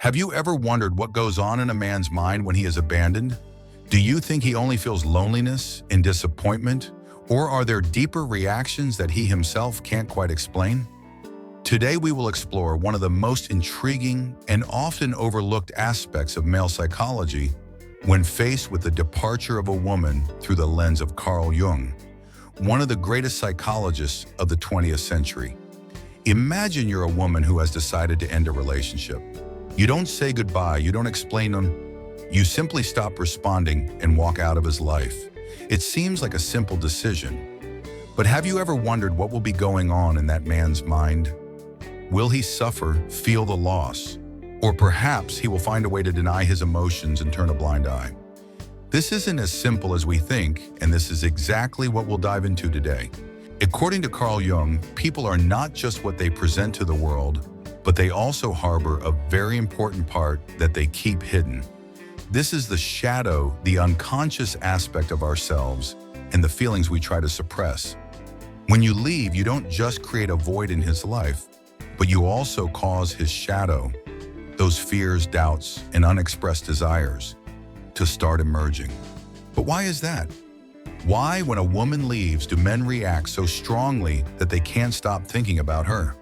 Have you ever wondered what goes on in a man's mind when he is abandoned? Do you think he only feels loneliness and disappointment, or are there deeper reactions that he himself can't quite explain? Today we will explore one of the most intriguing and often overlooked aspects of male psychology when faced with the departure of a woman through the lens of Carl Jung, one of the greatest psychologists of the 20th century. Imagine you're a woman who has decided to end a relationship. You don't say goodbye, you don't explain them, you simply stop responding and walk out of his life. It seems like a simple decision, but have you ever wondered what will be going on in that man's mind? Will he suffer, feel the loss, or perhaps he will find a way to deny his emotions and turn a blind eye? This isn't as simple as we think, and this is exactly what we'll dive into today. According to Carl Jung, people are not just what they present to the world, but they also harbor a very important part that they keep hidden. This is the shadow, the unconscious aspect of ourselves, and the feelings we try to suppress. When you leave, you don't just create a void in his life, but you also cause his shadow, those fears, doubts, and unexpressed desires, to start emerging. But why is that? Why, when a woman leaves, do men react so strongly that they can't stop thinking about her?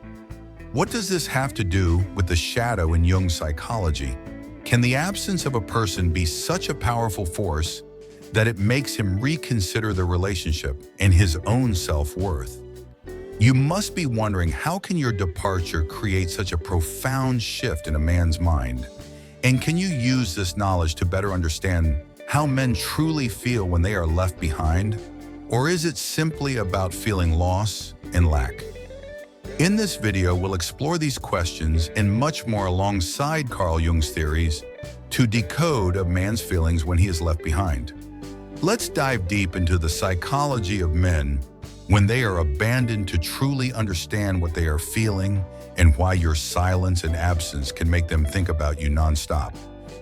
What does this have to do with the shadow in Jung's psychology? Can the absence of a person be such a powerful force that it makes him reconsider the relationship and his own self-worth? You must be wondering, how can your departure create such a profound shift in a man's mind? And can you use this knowledge to better understand how men truly feel when they are left behind? Or is it simply about feeling loss and lack? In this video, we'll explore these questions and much more alongside Carl Jung's theories to decode a man's feelings when he is left behind. Let's dive deep into the psychology of men when they are abandoned to truly understand what they are feeling and why your silence and absence can make them think about you nonstop.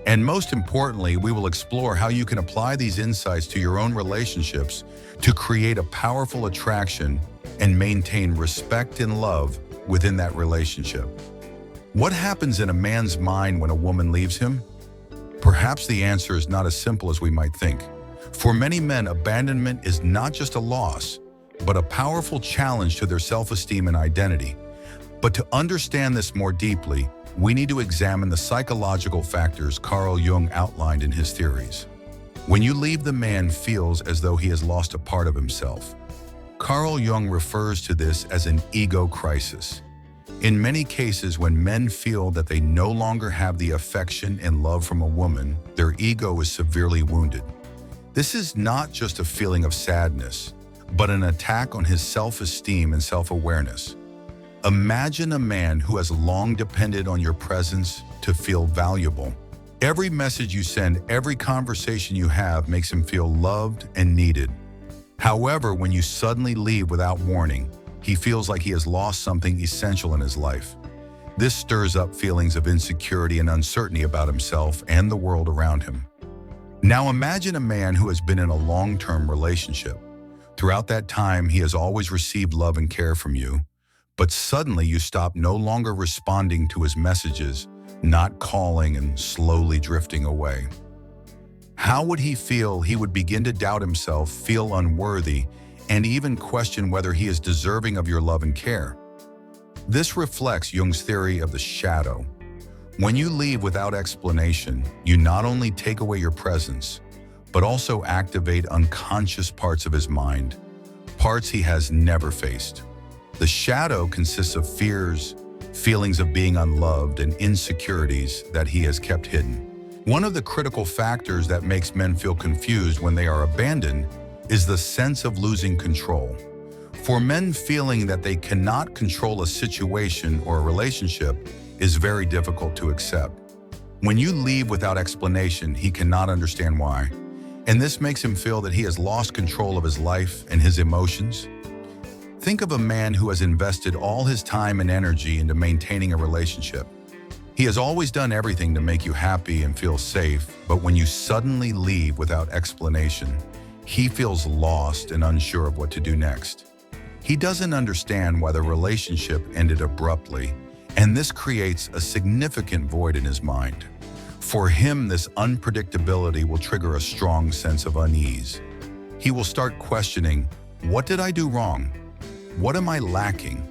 And most importantly, we will explore how you can apply these insights to your own relationships to create a powerful attraction and maintain respect and love within that relationship. What happens in a man's mind when a woman leaves him? Perhaps the answer is not as simple as we might think. For many men, abandonment is not just a loss, but a powerful challenge to their self-esteem and identity. But to understand this more deeply, we need to examine the psychological factors Carl Jung outlined in his theories. When you leave, the man feels as though he has lost a part of himself. Carl Jung refers to this as an ego crisis. In many cases, when men feel that they no longer have the affection and love from a woman, their ego is severely wounded. This is not just a feeling of sadness, but an attack on his self-esteem and self-awareness. Imagine a man who has long depended on your presence to feel valuable. Every message you send, every conversation you have makes him feel loved and needed. However, when you suddenly leave without warning, he feels like he has lost something essential in his life. This stirs up feelings of insecurity and uncertainty about himself and the world around him. Now imagine a man who has been in a long-term relationship. Throughout that time, he has always received love and care from you, but suddenly you stop no longer responding to his messages, not calling and slowly drifting away. How would he feel? He would begin to doubt himself, feel unworthy, and even question whether he is deserving of your love and care. This reflects Jung's theory of the shadow. When you leave without explanation, you not only take away your presence, but also activate unconscious parts of his mind, parts he has never faced. The shadow consists of fears, feelings of being unloved, and insecurities that he has kept hidden. One of the critical factors that makes men feel confused when they are abandoned is the sense of losing control. For men, feeling that they cannot control a situation or a relationship is very difficult to accept. When you leave without explanation, he cannot understand why, and this makes him feel that he has lost control of his life and his emotions. Think of a man who has invested all his time and energy into maintaining a relationship. He has always done everything to make you happy and feel safe, but when you suddenly leave without explanation, he feels lost and unsure of what to do next. He doesn't understand why the relationship ended abruptly, And this creates a significant void in his mind. For him, this unpredictability will trigger a strong sense of unease. He will start questioning, what did I do wrong? What am I lacking?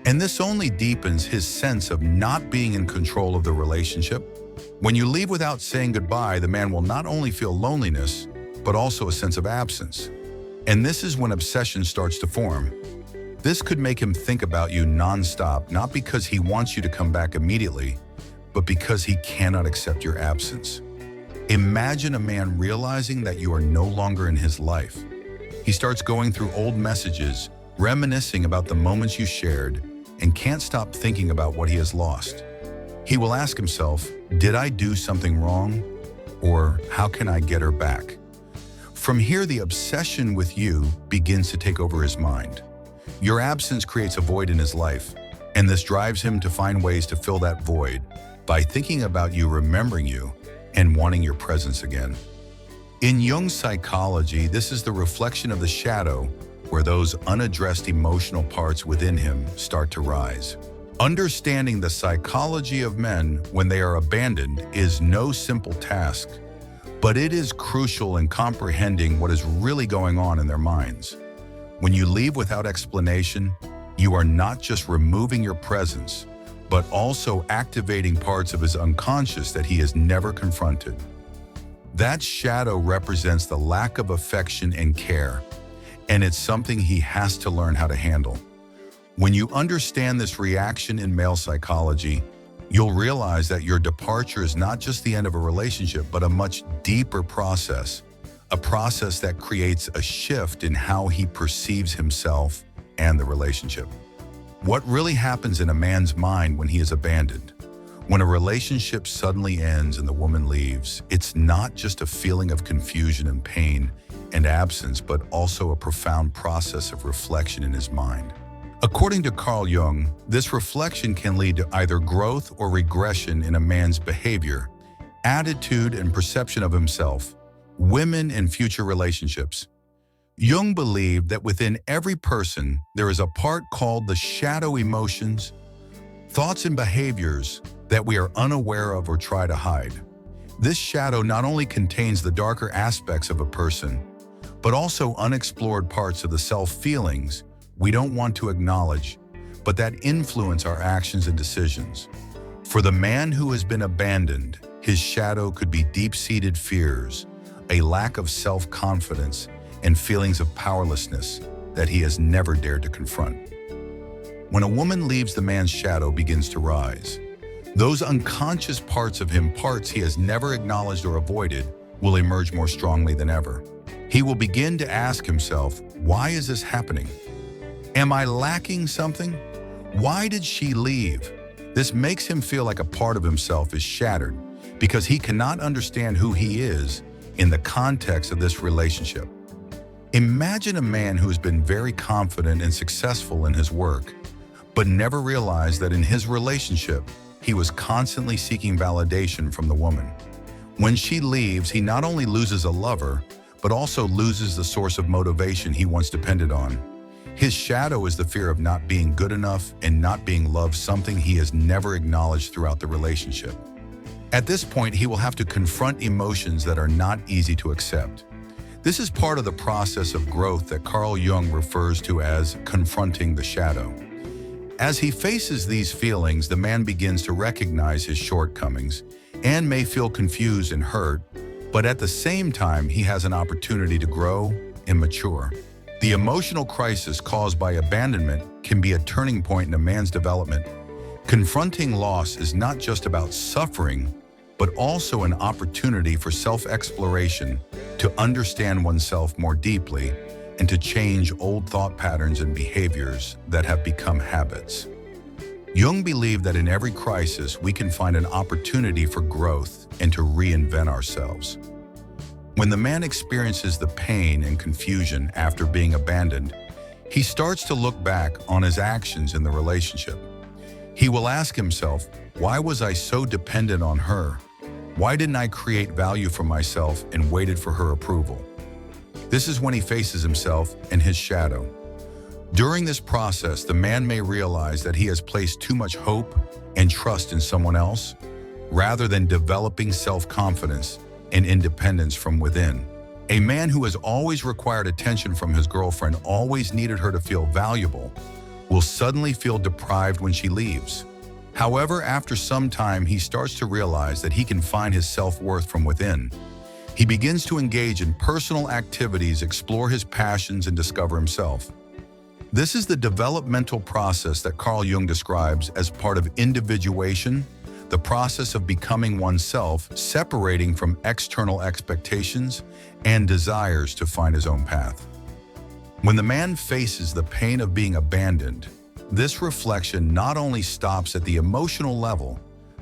And this only deepens his sense of not being in control of the relationship. When you leave without saying goodbye, the man will not only feel loneliness, but also a sense of absence. And this is when obsession starts to form. This could make him think about you nonstop, not because he wants you to come back immediately, but because he cannot accept your absence. Imagine a man realizing that you are no longer in his life. He starts going through old messages, reminiscing about the moments you shared, and can't stop thinking about what he has lost. He will ask himself, did I do something wrong? Or how can I get her back? From here, the obsession with you begins to take over his mind. Your absence creates a void in his life, and this drives him to find ways to fill that void by thinking about you, remembering you, and wanting your presence again. In Jung's psychology, this is the reflection of the shadow where those unaddressed emotional parts within him start to rise. Understanding the psychology of men when they are abandoned is no simple task, but it is crucial in comprehending what is really going on in their minds. When you leave without explanation, you are not just removing your presence, but also activating parts of his unconscious that he has never confronted. That shadow represents the lack of affection and care, and it's something he has to learn how to handle. When you understand this reaction in male psychology, you'll realize that your departure is not just the end of a relationship, but a much deeper process, a process that creates a shift in how he perceives himself and the relationship. What really happens in a man's mind when he is abandoned? When a relationship suddenly ends and the woman leaves, it's not just a feeling of confusion and pain and absence, but also a profound process of reflection in his mind. According to Carl Jung, this reflection can lead to either growth or regression in a man's behavior, attitude, and perception of himself, women, and future relationships. Jung believed that within every person, there is a part called the shadow emotions, thoughts and behaviors that we are unaware of or try to hide. This shadow not only contains the darker aspects of a person, but also unexplored parts of the self-feelings we don't want to acknowledge, but that influence our actions and decisions. For the man who has been abandoned, his shadow could be deep-seated fears, a lack of self-confidence, and feelings of powerlessness that he has never dared to confront. When a woman leaves, the man's shadow begins to rise. Those unconscious parts of him, parts he has never acknowledged or avoided, will emerge more strongly than ever. He will begin to ask himself, why is this happening? Am I lacking something? Why did she leave? This makes him feel like a part of himself is shattered because he cannot understand who he is in the context of this relationship. Imagine a man who has been very confident and successful in his work, but never realized that in his relationship, he was constantly seeking validation from the woman. When she leaves, he not only loses a lover, but also loses the source of motivation he once depended on. His shadow is the fear of not being good enough and not being loved, something he has never acknowledged throughout the relationship. At this point, he will have to confront emotions that are not easy to accept. This is part of the process of growth that Carl Jung refers to as confronting the shadow. As he faces these feelings, the man begins to recognize his shortcomings and may feel confused and hurt, but at the same time, he has an opportunity to grow and mature. The emotional crisis caused by abandonment can be a turning point in a man's development. Confronting loss is not just about suffering, but also an opportunity for self-exploration, to understand oneself more deeply, and to change old thought patterns and behaviors that have become habits. Jung believed that in every crisis, we can find an opportunity for growth and to reinvent ourselves. When the man experiences the pain and confusion after being abandoned, he starts to look back on his actions in the relationship. He will ask himself, why was I so dependent on her? Why didn't I create value for myself and waited for her approval? This is when he faces himself and his shadow. During this process, the man may realize that he has placed too much hope and trust in someone else, rather than developing self-confidence and independence from within. A man who has always required attention from his girlfriend, always needed her to feel valuable, will suddenly feel deprived when she leaves. However, after some time, he starts to realize that he can find his self-worth from within. He begins to engage in personal activities, explore his passions, and discover himself. This is the developmental process that Carl Jung describes as part of individuation, the process of becoming oneself, separating from external expectations and desires to find his own path. When the man faces the pain of being abandoned, this reflection not only stops at the emotional level,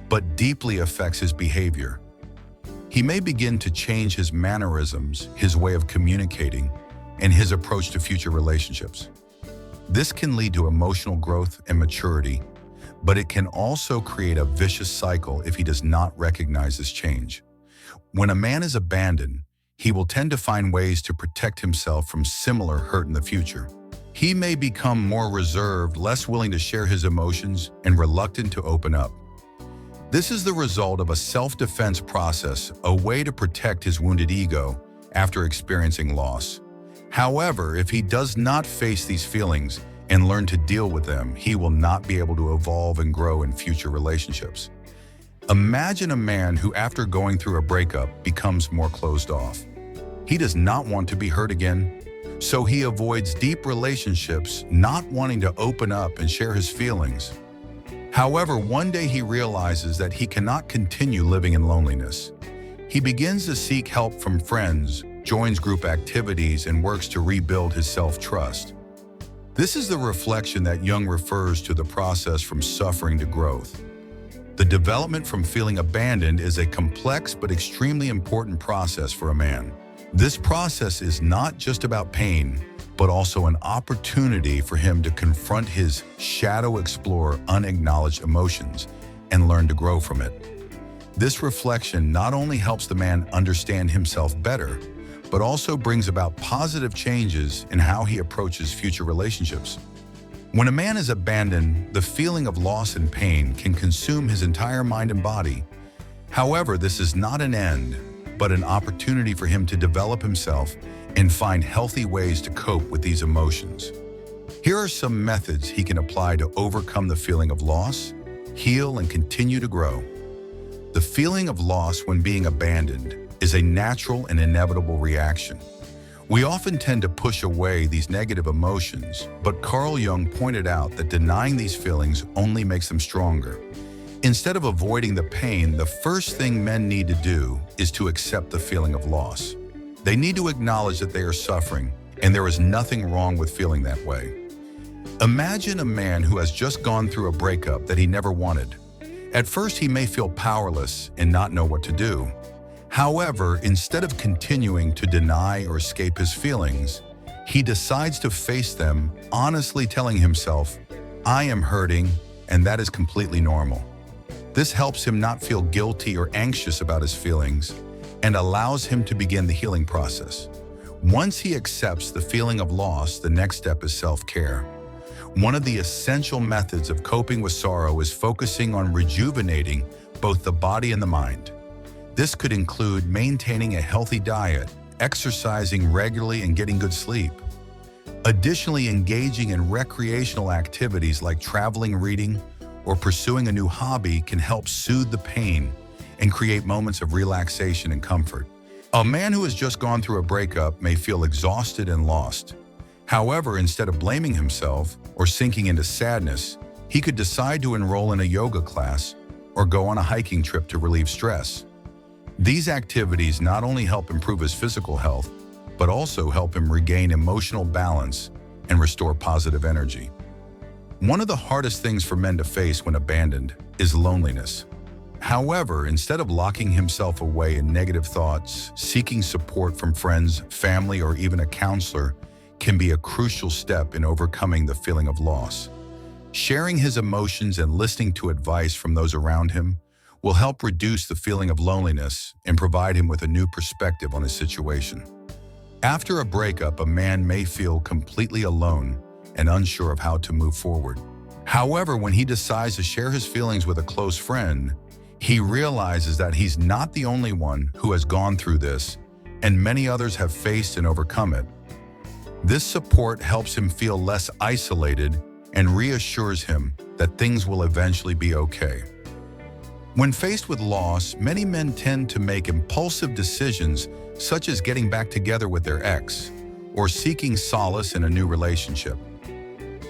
but deeply affects his behavior. He may begin to change his mannerisms, his way of communicating, and his approach to future relationships. This can lead to emotional growth and maturity, but it can also create a vicious cycle if he does not recognize this change. When a man is abandoned, he will tend to find ways to protect himself from similar hurt in the future. He may become more reserved, less willing to share his emotions, and reluctant to open up. This is the result of a self-defense process, a way to protect his wounded ego after experiencing loss. However, if he does not face these feelings and learn to deal with them, he will not be able to evolve and grow in future relationships. Imagine a man who, after going through a breakup, becomes more closed off. He does not want to be hurt again, so he avoids deep relationships, not wanting to open up and share his feelings. However, one day he realizes that he cannot continue living in loneliness. He begins to seek help from friends, joins group activities, and works to rebuild his self-trust. This is the reflection that Jung refers to, the process from suffering to growth. The development from feeling abandoned is a complex but extremely important process for a man. This process is not just about pain, but also an opportunity for him to confront his shadow, explore unacknowledged emotions, and learn to grow from it. This reflection not only helps the man understand himself better, but also brings about positive changes in how he approaches future relationships. When a man is abandoned, the feeling of loss and pain can consume his entire mind and body. However, this is not an end, but an opportunity for him to develop himself and find healthy ways to cope with these emotions. Here are some methods he can apply to overcome the feeling of loss, heal, and continue to grow. The feeling of loss when being abandoned is a natural and inevitable reaction. We often tend to push away these negative emotions, but Carl Jung pointed out that denying these feelings only makes them stronger. Instead of avoiding the pain, the first thing men need to do is to accept the feeling of loss. They need to acknowledge that they are suffering, and there is nothing wrong with feeling that way. Imagine a man who has just gone through a breakup that he never wanted. At first, he may feel powerless and not know what to do. However, instead of continuing to deny or escape his feelings, he decides to face them, honestly telling himself, "I am hurting, and that is completely normal." This helps him not feel guilty or anxious about his feelings and allows him to begin the healing process. Once he accepts the feeling of loss, the next step is self-care. One of the essential methods of coping with sorrow is focusing on rejuvenating both the body and the mind. This could include maintaining a healthy diet, exercising regularly, and getting good sleep. Additionally, engaging in recreational activities like traveling, reading, or pursuing a new hobby can help soothe the pain and create moments of relaxation and comfort. A man who has just gone through a breakup may feel exhausted and lost. However, instead of blaming himself or sinking into sadness, he could decide to enroll in a yoga class or go on a hiking trip to relieve stress. These activities not only help improve his physical health, but also help him regain emotional balance and restore positive energy. One of the hardest things for men to face when abandoned is loneliness. However, instead of locking himself away in negative thoughts, seeking support from friends, family, or even a counselor can be a crucial step in overcoming the feeling of loss. Sharing his emotions and listening to advice from those around him will help reduce the feeling of loneliness and provide him with a new perspective on his situation. After a breakup, a man may feel completely alone and unsure of how to move forward. However, when he decides to share his feelings with a close friend, he realizes that he's not the only one who has gone through this, and many others have faced and overcome it. This support helps him feel less isolated and reassures him that things will eventually be okay. When faced with loss, many men tend to make impulsive decisions such as getting back together with their ex or seeking solace in a new relationship.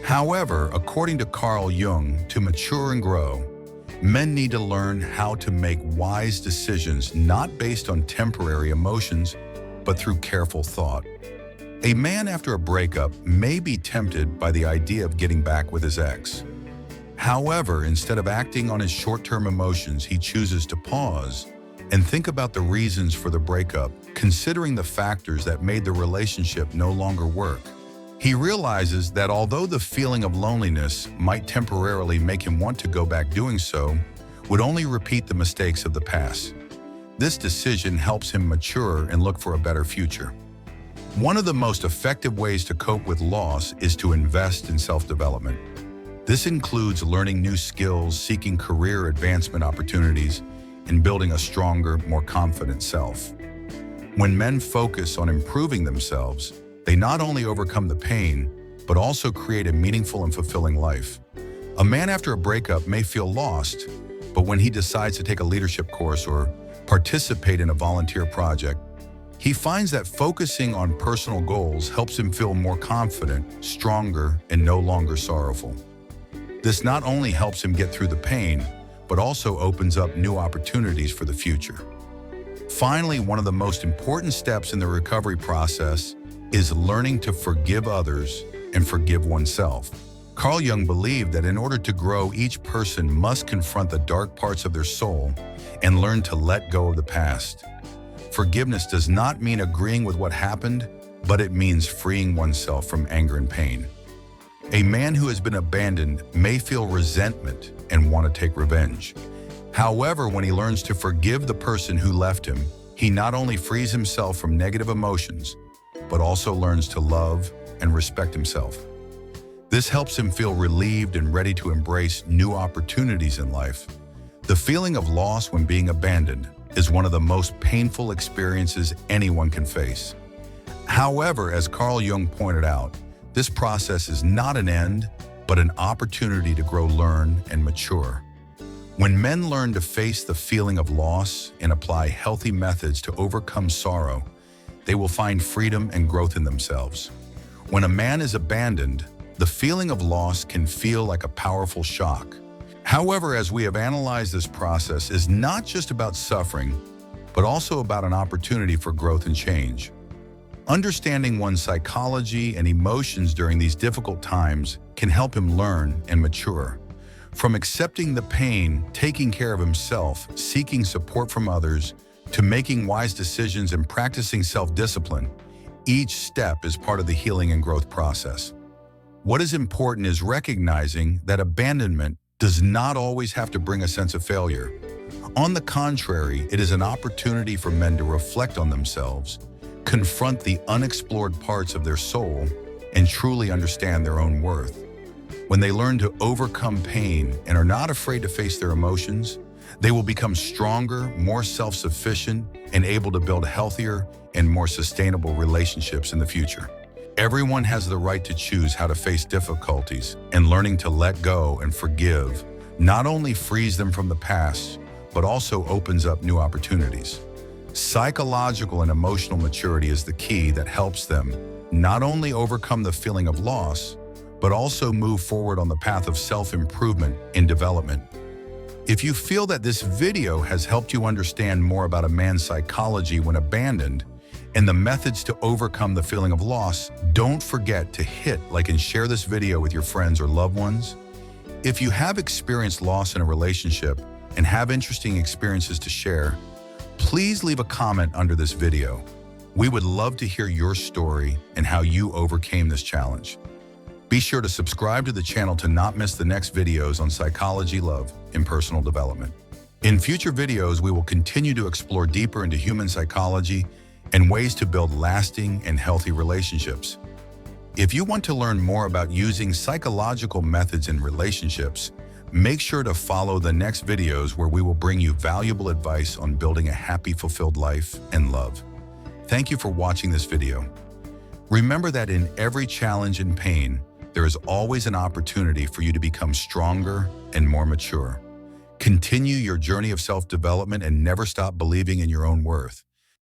However, according to Carl Jung, to mature and grow, men need to learn how to make wise decisions not based on temporary emotions, but through careful thought. A man after a breakup may be tempted by the idea of getting back with his ex. However, instead of acting on his short-term emotions, he chooses to pause and think about the reasons for the breakup, considering the factors that made the relationship no longer work. He realizes that although the feeling of loneliness might temporarily make him want to go back, doing so would only repeat the mistakes of the past. This decision helps him mature and look for a better future. One of the most effective ways to cope with loss is to invest in self-development. This includes learning new skills, seeking career advancement opportunities, and building a stronger, more confident self. When men focus on improving themselves, they not only overcome the pain, but also create a meaningful and fulfilling life. A man after a breakup may feel lost, but when he decides to take a leadership course or participate in a volunteer project, he finds that focusing on personal goals helps him feel more confident, stronger, and no longer sorrowful. This not only helps him get through the pain, but also opens up new opportunities for the future. Finally, one of the most important steps in the recovery process is learning to forgive others and forgive oneself. Carl Jung believed that in order to grow, each person must confront the dark parts of their soul and learn to let go of the past. Forgiveness does not mean agreeing with what happened, but it means freeing oneself from anger and pain. A man who has been abandoned may feel resentment and want to take revenge. However, when he learns to forgive the person who left him, he not only frees himself from negative emotions, but also learns to love and respect himself. This helps him feel relieved and ready to embrace new opportunities in life. The feeling of loss when being abandoned is one of the most painful experiences anyone can face. However, as Carl Jung pointed out, this process is not an end, but an opportunity to grow, learn, and mature. When men learn to face the feeling of loss and apply healthy methods to overcome sorrow, they will find freedom and growth in themselves. When a man is abandoned, the feeling of loss can feel like a powerful shock. However, as we have analyzed, this process is not just about suffering, but also about an opportunity for growth and change. Understanding one's psychology and emotions during these difficult times can help him learn and mature. From accepting the pain, taking care of himself, seeking support from others, to making wise decisions and practicing self-discipline, each step is part of the healing and growth process. What is important is recognizing that abandonment does not always have to bring a sense of failure. On the contrary, it is an opportunity for men to reflect on themselves, confront the unexplored parts of their soul, and truly understand their own worth. When they learn to overcome pain and are not afraid to face their emotions, they will become stronger, more self-sufficient, and able to build healthier and more sustainable relationships in the future. Everyone has the right to choose how to face difficulties, and learning to let go and forgive not only frees them from the past, but also opens up new opportunities. Psychological and emotional maturity is the key that helps them not only overcome the feeling of loss, but also move forward on the path of self-improvement and development. If you feel that this video has helped you understand more about a man's psychology when abandoned and the methods to overcome the feeling of loss, don't forget to hit like and share this video with your friends or loved ones. If you have experienced loss in a relationship and have interesting experiences to share, please leave a comment under this video. We would love to hear your story and how you overcame this challenge. Be sure to subscribe to the channel to not miss the next videos on psychology, love, and personal development. In future videos, we will continue to explore deeper into human psychology and ways to build lasting and healthy relationships. If you want to learn more about using psychological methods in relationships, make sure to follow the next videos where we will bring you valuable advice on building a happy, fulfilled life and love. Thank you for watching this video. Remember that in every challenge and pain, there is always an opportunity for you to become stronger and more mature. Continue your journey of self-development and never stop believing in your own worth.